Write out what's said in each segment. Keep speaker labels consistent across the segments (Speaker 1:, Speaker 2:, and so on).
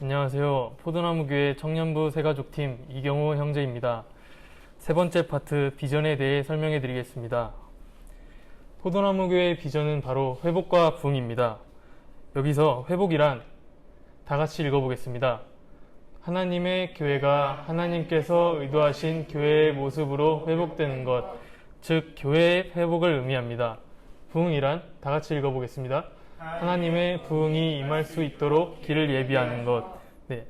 Speaker 1: 안녕하세요. 포도나무교회 청년부 새가족팀 이경호 형제입니다. 세 번째 파트 비전에 대해 설명해 드리겠습니다. 포도나무교회의 비전은 바로 회복과 부흥입니다. 여기서 회복이란 다 같이 읽어보겠습니다. 하나님의 교회가 하나님께서 의도하신 교회의 모습으로 회복되는 것, 즉 교회의 회복을 의미합니다. 부흥이란 다 같이 읽어보겠습니다. 하나님의 부흥이 임할 수 있도록 길을 예비하는 것,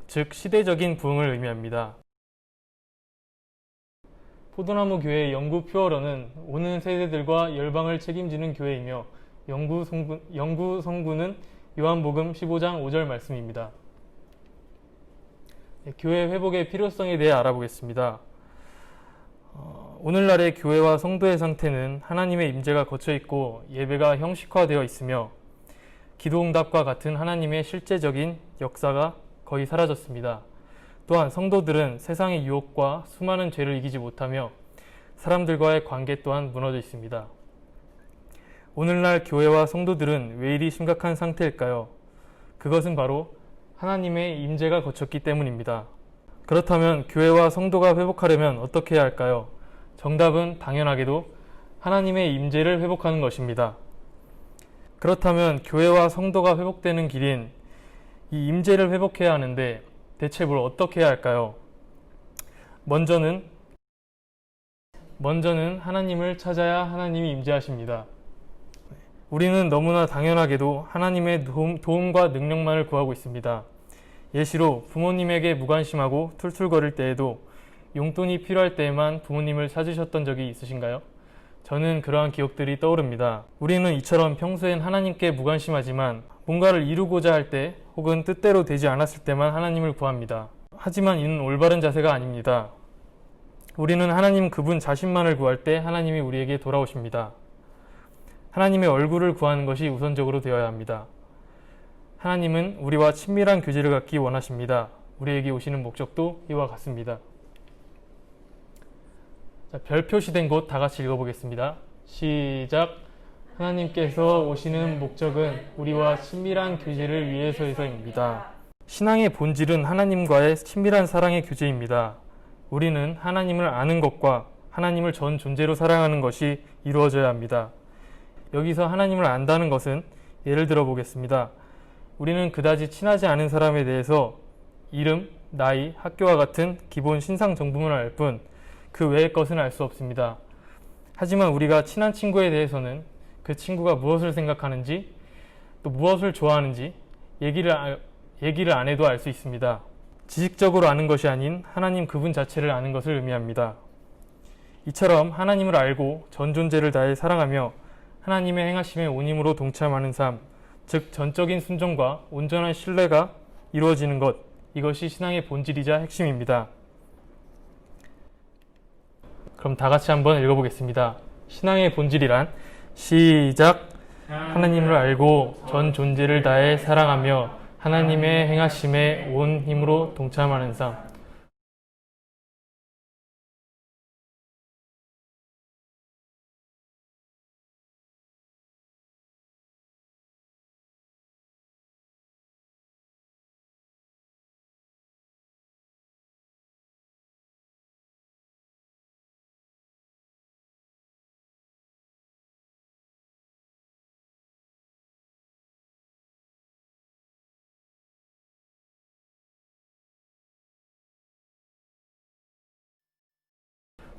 Speaker 1: 즉 시대적인 부흥을 의미합니다. 포도나무 교회의 영구 퓨어러는 오는 세대들과 열방을 책임지는 교회이며 영구 성구는 요한복음 15장 5절 말씀입니다. 교회 회복의 필요성에 대해 알아보겠습니다. 오늘날의 교회와 성도의 상태는 하나님의 임재가 거쳐있고 예배가 형식화되어 있으며 기도응답과 같은 하나님의 실제적인 역사가 거의 사라졌습니다. 또한 성도들은 세상의 유혹과 수많은 죄를 이기지 못하며 사람들과의 관계 또한 무너져 있습니다. 오늘날 교회와 성도들은 왜 이리 심각한 상태일까요? 그것은 바로 하나님의 임재가 거쳤기 때문입니다. 그렇다면 교회와 성도가 회복하려면 어떻게 해야 할까요? 정답은 당연하게도 하나님의 임재를 회복하는 것입니다. 그렇다면 교회와 성도가 회복되는 길인 이 임재를 회복해야 하는데 대체 뭘 어떻게 해야 할까요? 먼저는 하나님을 찾아야 하나님이 임재하십니다. 우리는 너무나 당연하게도 하나님의 도움과 능력만을 구하고 있습니다. 예시로 부모님에게 무관심하고 툴툴거릴 때에도 용돈이 필요할 때에만 부모님을 찾으셨던 적이 있으신가요? 저는 그러한 기억들이 떠오릅니다. 우리는 이처럼 평소엔 하나님께 무관심하지만 뭔가를 이루고자 할 때 혹은 뜻대로 되지 않았을 때만 하나님을 구합니다. 하지만 이는 올바른 자세가 아닙니다. 우리는 하나님 그분 자신만을 구할 때 하나님이 우리에게 돌아오십니다. 하나님의 얼굴을 구하는 것이 우선적으로 되어야 합니다. 하나님은 우리와 친밀한 교제를 갖기 원하십니다. 우리에게 오시는 목적도 이와 같습니다. 별 표시된 곳 다 같이 읽어보겠습니다. 시작. 하나님께서 오시는 목적은 우리와 친밀한 교제를 위해서입니다. 신앙의 본질은 하나님과의 친밀한 사랑의 교제입니다. 우리는 하나님을 아는 것과 하나님을 전 존재로 사랑하는 것이 이루어져야 합니다. 여기서 하나님을 안다는 것은 예를 들어 보겠습니다. 우리는 그다지 친하지 않은 사람에 대해서 이름, 나이, 학교와 같은 기본 신상 정보만 알 뿐 그 외의 것은 알 수 없습니다. 하지만 우리가 친한 친구에 대해서는 그 친구가 무엇을 생각하는지 또 무엇을 좋아하는지 얘기를 안 해도 알 수 있습니다. 지식적으로 아는 것이 아닌 하나님 그분 자체를 아는 것을 의미합니다. 이처럼 하나님을 알고 전 존재를 다해 사랑하며 하나님의 행하심에 온 힘으로 동참하는 삶, 즉 전적인 순종과 온전한 신뢰가 이루어지는 것, 이것이 신앙의 본질이자 핵심입니다. 그럼 다 같이 한번 읽어보겠습니다. 신앙의 본질이란 시작. 하나님을 알고 전 존재를 다해 사랑하며 하나님의 행하심에 온 힘으로 동참하는 삶.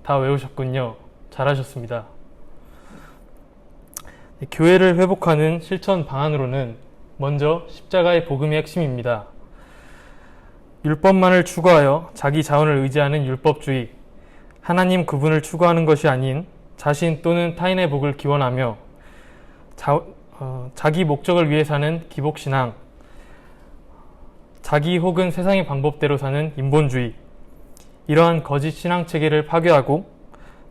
Speaker 1: 다 외우셨군요. 잘하셨습니다. 교회를 회복하는 실천 방안으로는 먼저 십자가의 복음이 핵심입니다. 율법만을 추구하여 자기 자원을 의지하는 율법주의, 하나님 그분을 추구하는 것이 아닌 자신 또는 타인의 복을 기원하며 자기 목적을 위해 사는 기복신앙, 자기 혹은 세상의 방법대로 사는 인본주의, 이러한 거짓 신앙 체계를 파괴하고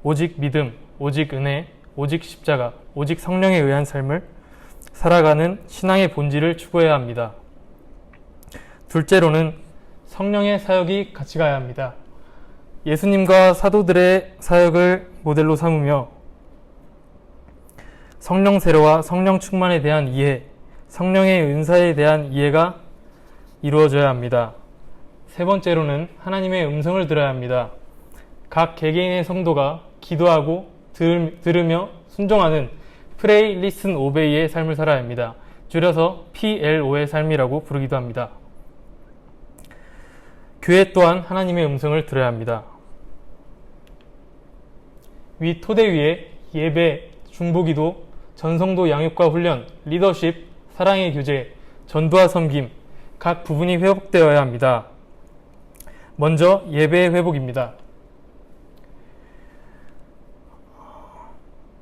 Speaker 1: 오직 믿음, 오직 은혜, 오직 십자가, 오직 성령에 의한 삶을 살아가는 신앙의 본질을 추구해야 합니다. 둘째로는 성령의 사역이 같이 가야 합니다. 예수님과 사도들의 사역을 모델로 삼으며 성령 세례와 성령 충만에 대한 이해, 성령의 은사에 대한 이해가 이루어져야 합니다. 세 번째로는 하나님의 음성을 들어야 합니다. 각 개개인의 성도가 기도하고 들으며 순종하는 Pray, Listen, Obey의 삶을 살아야 합니다. 줄여서 PLO의 삶이라고 부르기도 합니다. 교회 또한 하나님의 음성을 들어야 합니다. 위 토대 위에 예배, 중보기도, 전성도 양육과 훈련, 리더십, 사랑의 교제, 전도와 섬김 각 부분이 회복되어야 합니다. 먼저 예배의 회복입니다.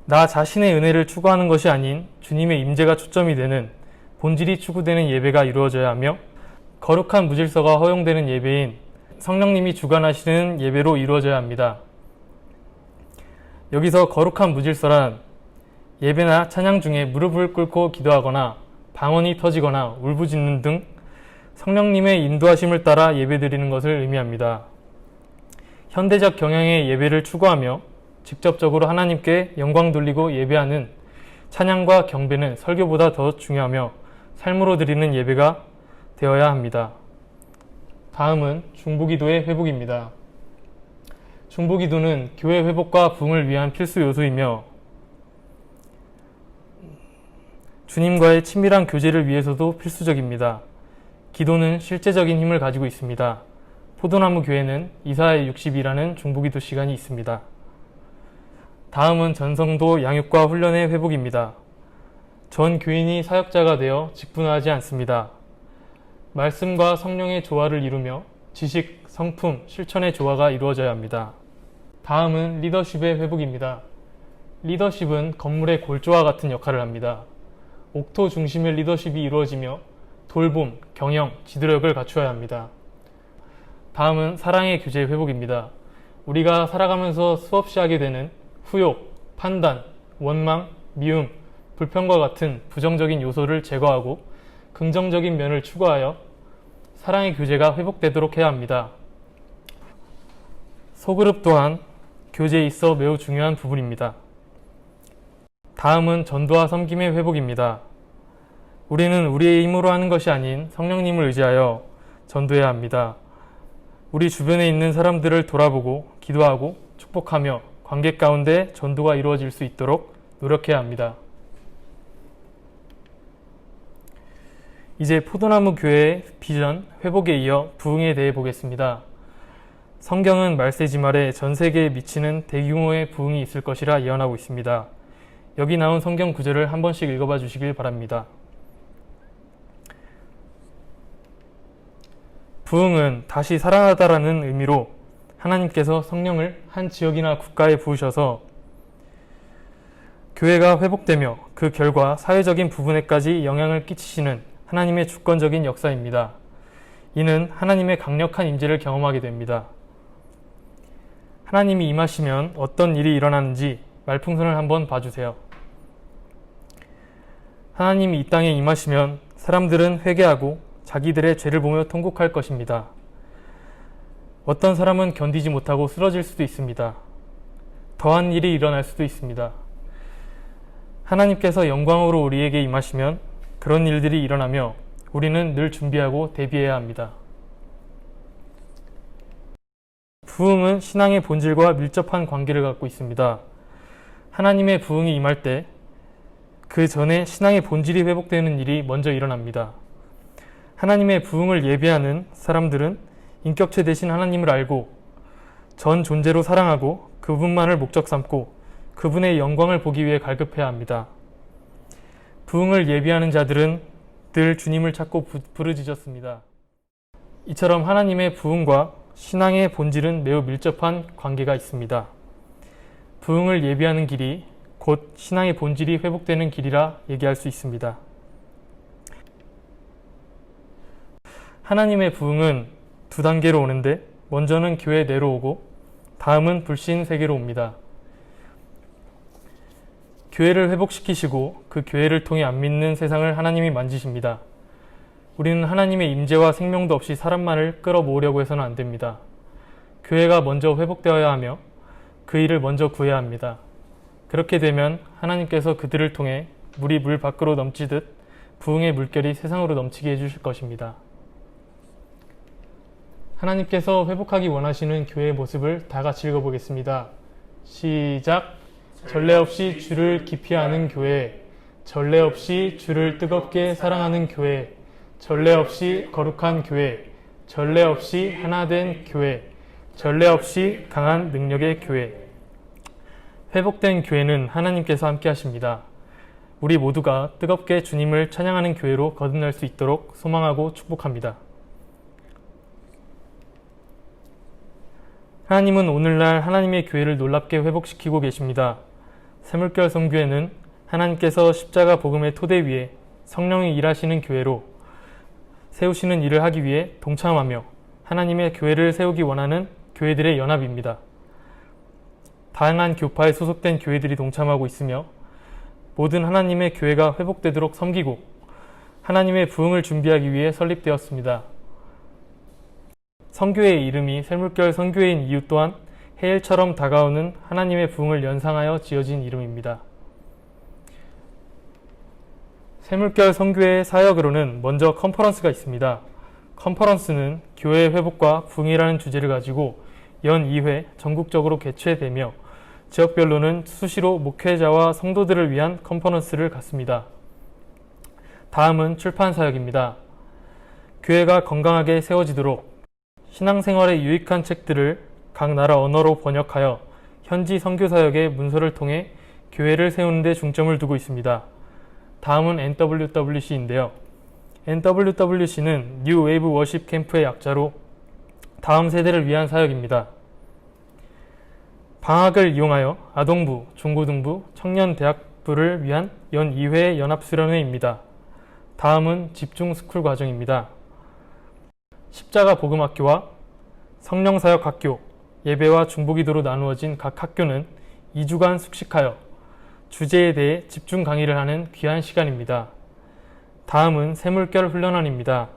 Speaker 1: 나 자신의 은혜를 추구하는 것이 아닌 주님의 임재가 초점이 되는 본질이 추구되는 예배가 이루어져야 하며 거룩한 무질서가 허용되는 예배인 성령님이 주관하시는 예배로 이루어져야 합니다. 여기서 거룩한 무질서란 예배나 찬양 중에 무릎을 꿇고 기도하거나 방언이 터지거나 울부짖는 등 성령님의 인도하심을 따라 예배드리는 것을 의미합니다. 현대적 경향의 예배를 추구하며 직접적으로 하나님께 영광 돌리고 예배하는 찬양과 경배는 설교보다 더 중요하며 삶으로 드리는 예배가 되어야 합니다. 다음은 중보기도의 회복입니다. 중보기도는 교회 회복과 부흥을 위한 필수 요소이며 주님과의 친밀한 교제를 위해서도 필수적입니다. 기도는 실제적인 힘을 가지고 있습니다. 포도나무 교회는 이사야 60이라는 중보기도 시간이 있습니다. 다음은 전성도 양육과 훈련의 회복입니다. 전 교인이 사역자가 되어 직분하지 않습니다. 말씀과 성령의 조화를 이루며 지식, 성품, 실천의 조화가 이루어져야 합니다. 다음은 리더십의 회복입니다. 리더십은 건물의 골조와 같은 역할을 합니다. 옥토 중심의 리더십이 이루어지며 돌봄, 경영, 지도력을 갖추어야 합니다. 다음은 사랑의 교제 회복입니다. 우리가 살아가면서 수없이 하게 되는 후욕, 판단, 원망, 미움, 불평과 같은 부정적인 요소를 제거하고 긍정적인 면을 추구하여 사랑의 교제가 회복되도록 해야 합니다. 소그룹 또한 교제에 있어 매우 중요한 부분입니다. 다음은 전도와 섬김의 회복입니다. 우리는 우리의 힘으로 하는 것이 아닌 성령님을 의지하여 전도해야 합니다. 우리 주변에 있는 사람들을 돌아보고 기도하고 축복하며 관계 가운데 전도가 이루어질 수 있도록 노력해야 합니다. 이제 포도나무 교회의 비전, 회복에 이어 부흥에 대해 보겠습니다. 성경은 말세지 말에 전 세계에 미치는 대규모의 부흥이 있을 것이라 예언하고 있습니다. 여기 나온 성경 구절을 한 번씩 읽어봐 주시길 바랍니다. 부흥은 다시 살아나다라는 의미로 하나님께서 성령을 한 지역이나 국가에 부으셔서 교회가 회복되며 그 결과 사회적인 부분에까지 영향을 끼치시는 하나님의 주권적인 역사입니다. 이는 하나님의 강력한 임재를 경험하게 됩니다. 하나님이 임하시면 어떤 일이 일어나는지 말풍선을 한번 봐주세요. 하나님이 이 땅에 임하시면 사람들은 회개하고 자기들의 죄를 보며 통곡할 것입니다. 어떤 사람은 견디지 못하고 쓰러질 수도 있습니다. 더한 일이 일어날 수도 있습니다. 하나님께서 영광으로 우리에게 임하시면 그런 일들이 일어나며 우리는 늘 준비하고 대비해야 합니다. 부흥은 신앙의 본질과 밀접한 관계를 갖고 있습니다. 하나님의 부흥이 임할 때 그 전에 신앙의 본질이 회복되는 일이 먼저 일어납니다. 하나님의 부흥을 예배하는 사람들은 인격체 대신 하나님을 알고 전 존재로 사랑하고 그분만을 목적 삼고 그분의 영광을 보기 위해 갈급해야 합니다. 부흥을 예비하는 자들은 늘 주님을 찾고 부르짖었습니다. 이처럼 하나님의 부흥과 신앙의 본질은 매우 밀접한 관계가 있습니다. 부흥을 예비하는 길이 곧 신앙의 본질이 회복되는 길이라 얘기할 수 있습니다. 하나님의 부흥은 두 단계로 오는데 먼저는 교회 내로 오고 다음은 불신 세계로 옵니다. 교회를 회복시키시고 그 교회를 통해 안 믿는 세상을 하나님이 만지십니다. 우리는 하나님의 임재와 생명도 없이 사람만을 끌어모으려고 해서는 안 됩니다. 교회가 먼저 회복되어야 하며 그 일을 먼저 구해야 합니다. 그렇게 되면 하나님께서 그들을 통해 물이 물 밖으로 넘치듯 부흥의 물결이 세상으로 넘치게 해주실 것입니다. 하나님께서 회복하기 원하시는 교회의 모습을 다 같이 읽어보겠습니다. 시작! 전례 없이 주를 깊이 아는 교회, 전례 없이 주를 뜨겁게 사랑하는 교회, 전례 없이 거룩한 교회, 전례 없이 하나된 교회, 전례 없이 강한 능력의 교회. 회복된 교회는 하나님께서 함께 하십니다. 우리 모두가 뜨겁게 주님을 찬양하는 교회로 거듭날 수 있도록 소망하고 축복합니다. 하나님은 오늘날 하나님의 교회를 놀랍게 회복시키고 계십니다. 새물결 성교회는 하나님께서 십자가 복음의 토대 위에 성령이 일하시는 교회로 세우시는 일을 하기 위해 동참하며 하나님의 교회를 세우기 원하는 교회들의 연합입니다. 다양한 교파에 소속된 교회들이 동참하고 있으며 모든 하나님의 교회가 회복되도록 섬기고 하나님의 부흥을 준비하기 위해 설립되었습니다. 성교회의 이름이 샘물결 성교회인 이유 또한 해일처럼 다가오는 하나님의 부흥을 연상하여 지어진 이름입니다. 샘물결 성교회의 사역으로는 먼저 컨퍼런스가 있습니다. 컨퍼런스는 교회 회복과 부흥이라는 주제를 가지고 연 2회 전국적으로 개최되며 지역별로는 수시로 목회자와 성도들을 위한 컨퍼런스를 갖습니다. 다음은 출판 사역입니다. 교회가 건강하게 세워지도록 신앙생활에 유익한 책들을 각 나라 언어로 번역하여 현지 선교사역의 문서를 통해 교회를 세우는 데 중점을 두고 있습니다. 다음은 NWWC인데요. NWWC는 New Wave Worship Camp의 약자로 다음 세대를 위한 사역입니다. 방학을 이용하여 아동부, 중고등부, 청년대학부를 위한 연 2회 연합수련회입니다. 다음은 집중스쿨 과정입니다. 십자가 복음학교와 성령사역학교, 예배와 중보기도로 나누어진 각 학교는 2주간 숙식하여 주제에 대해 집중 강의를 하는 귀한 시간입니다. 다음은 새물결 훈련원입니다.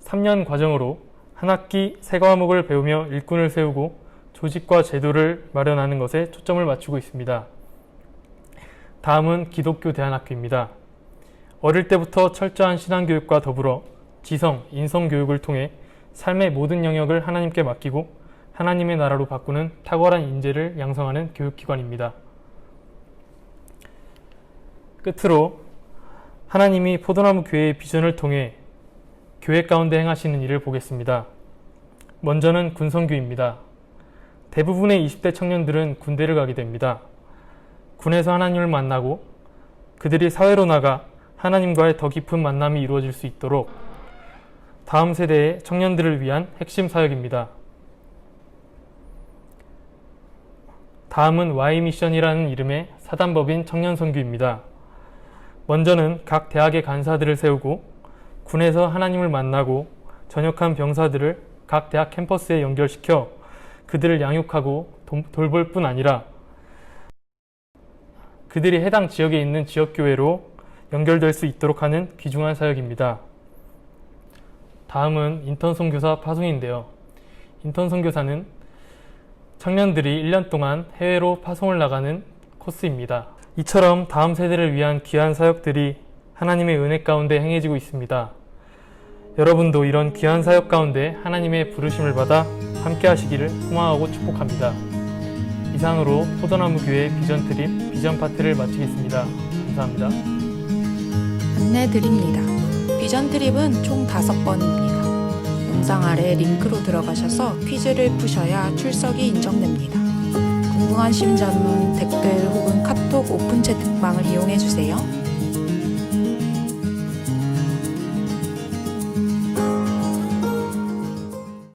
Speaker 1: 3년 과정으로 한 학기 3과목을 배우며 일꾼을 세우고 조직과 제도를 마련하는 것에 초점을 맞추고 있습니다. 다음은 기독교 대안학교입니다. 어릴 때부터 철저한 신앙교육과 더불어 지성, 인성교육을 통해 삶의 모든 영역을 하나님께 맡기고 하나님의 나라로 바꾸는 탁월한 인재를 양성하는 교육기관입니다. 끝으로 하나님이 포도나무 교회의 비전을 통해 교회 가운데 행하시는 일을 보겠습니다. 먼저는 군성교입니다. 대부분의 20대 청년들은 군대를 가게 됩니다. 군에서 하나님을 만나고 그들이 사회로 나가 하나님과의 더 깊은 만남이 이루어질 수 있도록 다음 세대의 청년들을 위한 핵심 사역입니다. 다음은 Y미션이라는 이름의 사단법인 청년선교입니다. 먼저는 각 대학의 간사들을 세우고 군에서 하나님을 만나고 전역한 병사들을 각 대학 캠퍼스에 연결시켜 그들을 양육하고 돌볼 뿐 아니라 그들이 해당 지역에 있는 지역교회로 연결될 수 있도록 하는 귀중한 사역입니다. 다음은 인턴 선교사 파송인데요. 인턴 선교사는 청년들이 1년 동안 해외로 파송을 나가는 코스입니다. 이처럼 다음 세대를 위한 귀한 사역들이 하나님의 은혜 가운데 행해지고 있습니다. 여러분도 이런 귀한 사역 가운데 하나님의 부르심을 받아 함께 하시기를 소망하고 축복합니다. 이상으로 포도나무 교회 비전 트립 비전 파트를 마치겠습니다. 감사합니다.
Speaker 2: 안내드립니다. 비전 트립은 총 5번입니다. 영상 아래 링크로 들어가셔서 퀴즈를 푸셔야 출석이 인정됩니다. 궁금하신 점은 댓글 혹은 카톡 오픈 채팅방을 이용해 주세요.